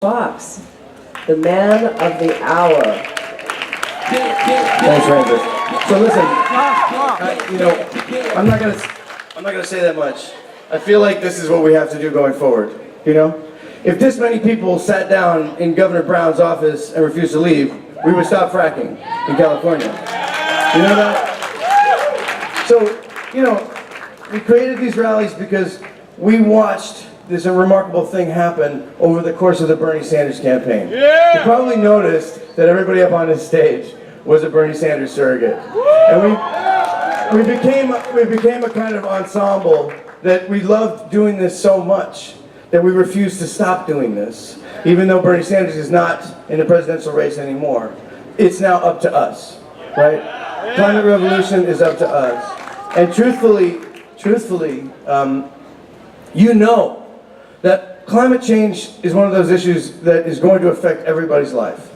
Fox, the man of the hour. Thanks, Ranger. So listen, I'm not gonna say that much. I feel like this is what we have to do going forward. If this many people sat down in Governor Brown's office and refused to leave, we would stop fracking in California. You know that? So, we created these rallies because we watched this remarkable thing happen over the course of the Bernie Sanders campaign. Yeah! You probably noticed that everybody up on this stage was a Bernie Sanders surrogate. And we became a kind of ensemble that we loved doing this so much that we refused to stop doing this. Even though Bernie Sanders is not in the presidential race anymore, it's now up to us, right? Climate revolution is up to us. And truthfully, you know that climate change is one of those issues that is going to affect everybody's life.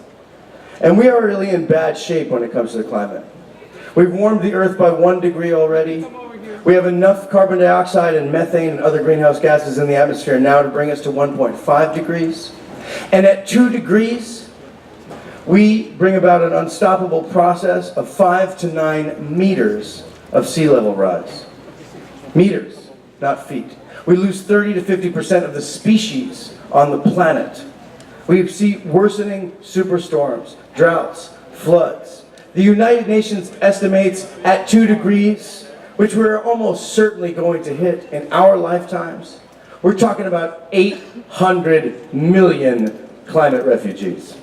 And we are really in bad shape when it comes to the climate. We've warmed the earth by 1 degree already. We have enough carbon dioxide and methane and other greenhouse gases in the atmosphere now to bring us to 1.5 degrees. And at 2 degrees, we bring about an unstoppable process of 5 to 9 meters of sea level rise. Meters, not feet. We lose 30 to 50% of the species on the planet. We see worsening superstorms, droughts, floods. The United Nations estimates at 2 degrees, which we're almost certainly going to hit in our lifetimes, we're talking about 800 million climate refugees.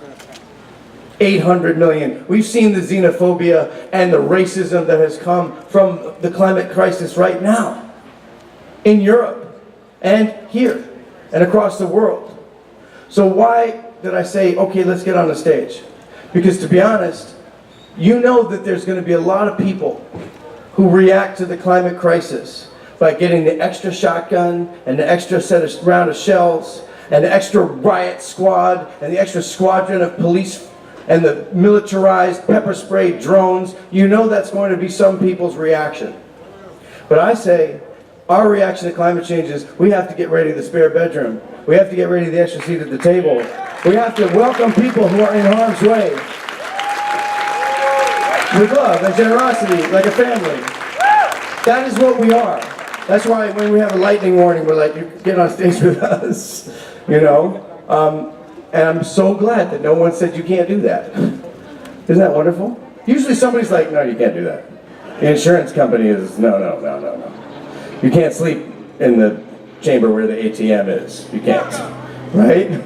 800 million. We've seen the xenophobia and the racism that has come from the climate crisis right now in Europe and here and across the world. So why did I say, okay, let's get on the stage? Because to be honest, you know that there's going to be a lot of people who react to the climate crisis by getting the extra shotgun and the extra round of shells and the extra riot squad and the extra squadron of police and the militarized pepper spray drones. You know that's going to be some people's reaction. But I say, our reaction to climate change is we have to get ready the spare bedroom. We have to get ready the extra seat at the table. We have to welcome people who are in harm's way with love and generosity, like a family. That is what we are. That's why when we have a lightning warning, we're like, you get on stage with us, And I'm so glad that no one said you can't do that. Isn't that wonderful? Usually somebody's like, no, you can't do that. The insurance company is, no. You can't sleep in the chamber where the ATM is. You can't, right?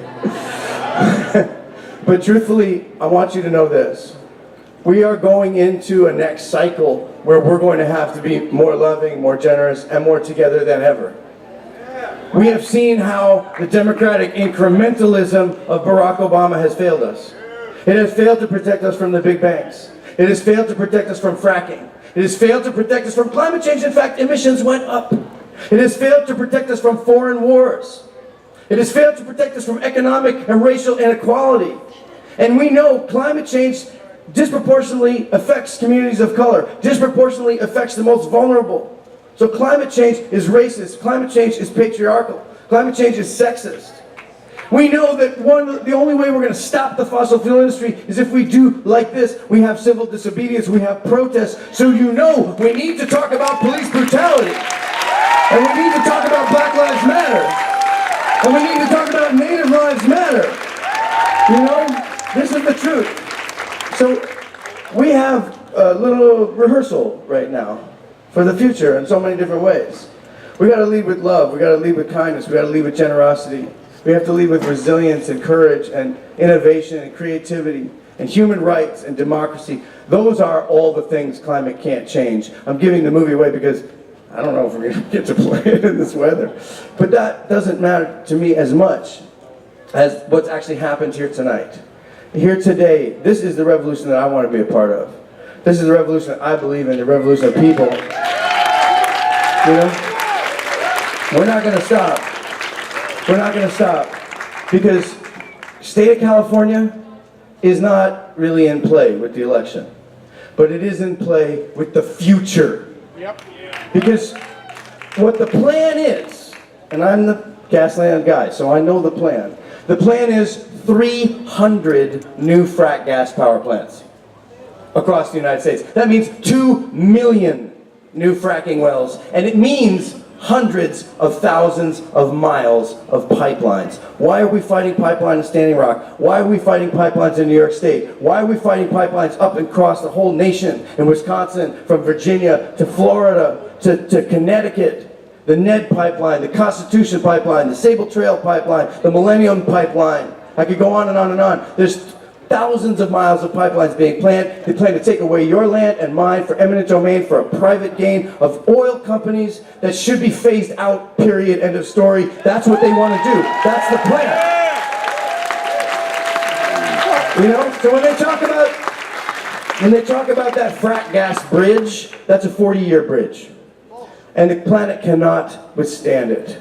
But truthfully, I want you to know this. We are going into a next cycle where we're going to have to be more loving, more generous, and more together than ever. We have seen how the democratic incrementalism of Barack Obama has failed us. It has failed to protect us from the big banks. It has failed to protect us from fracking. It has failed to protect us from climate change. In fact, emissions went up. It has failed to protect us from foreign wars. It has failed to protect us from economic and racial inequality. And we know climate change disproportionately affects communities of color, disproportionately affects the most vulnerable. So climate change is racist, climate change is patriarchal, climate change is sexist. We know that the only way we're going to stop the fossil fuel industry is if we do like this. We have civil disobedience, we have protests. So we need to talk about police brutality. And we need to talk about Black Lives Matter. And we need to talk about Native Lives Matter. This is the truth. So we have a little rehearsal right now for the future in so many different ways. We got to lead with love, we got to lead with kindness, we got to lead with generosity. We have to lead with resilience and courage and innovation and creativity and human rights and democracy. Those are all the things climate can't change. I'm giving the movie away because I don't know if we're going to get to play it in this weather. But that doesn't matter to me as much as what's actually happened here tonight. Here today, this is the revolution that I want to be a part of. This is the revolution that I believe in, the revolution of people. We're not going to stop. We're not going to stop because state of California is not really in play with the election, but it is in play with the future. Yep. Because what the plan is, and I'm the Gasland guy, so I know the plan. The plan is 300 new frack gas power plants across the United States. That means 2 million new fracking wells, and it means hundreds of thousands of miles of pipelines. Why are we fighting pipeline in Standing Rock? Why are we fighting pipelines in New York State? Why are we fighting pipelines up and across the whole nation, in Wisconsin, from Virginia to Florida to Connecticut? The Ned Pipeline, the Constitution Pipeline, the Sable Trail Pipeline, the Millennium Pipeline. I could go on and on and on. There's thousands of miles of pipelines being planned. They plan to take away your land and mine for eminent domain, for a private gain of oil companies that should be phased out, period, end of story. That's what they want to do. That's the plan. You know, so when they talk about that frack gas bridge, that's a 40-year bridge. And the planet cannot withstand it.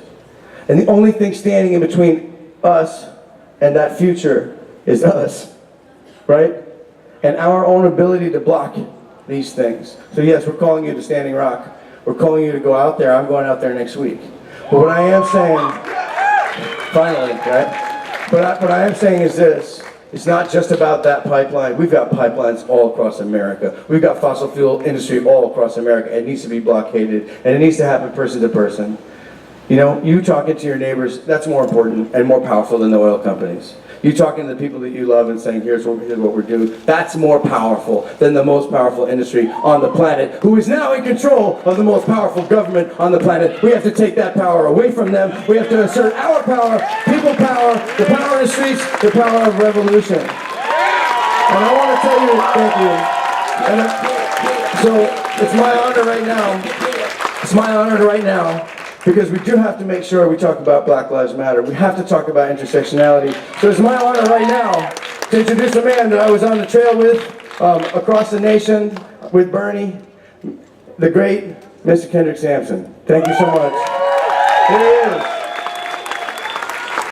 And the only thing standing in between us and that future is us, right? And our own ability to block these things. So yes, we're calling you to Standing Rock. We're calling you to go out there. I'm going out there next week. But what I am saying, finally, right? But what I am saying is this. It's not just about that pipeline. We've got pipelines all across America. We've got fossil fuel industry all across America. It needs to be blockaded, and it needs to happen person to person. You know, you talking to your neighbors, that's more important and more powerful than the oil companies. You talking to the people that you love and saying, here's what we're doing, that's more powerful than the most powerful industry on the planet, who is now in control of the most powerful government on the planet. We have to take that power away from them. We have to assert our power, people power, the power of the streets, the power of revolution. And I want to tell you, thank you. And so it's my honor right now. It's my honor right now. Because we do have to make sure we talk about Black Lives Matter. We have to talk about intersectionality. So it's my honor right now to introduce a man that I was on the trail with, across the nation, with Bernie, the great Mr. Kendrick Sampson. Thank you so much. Here he is.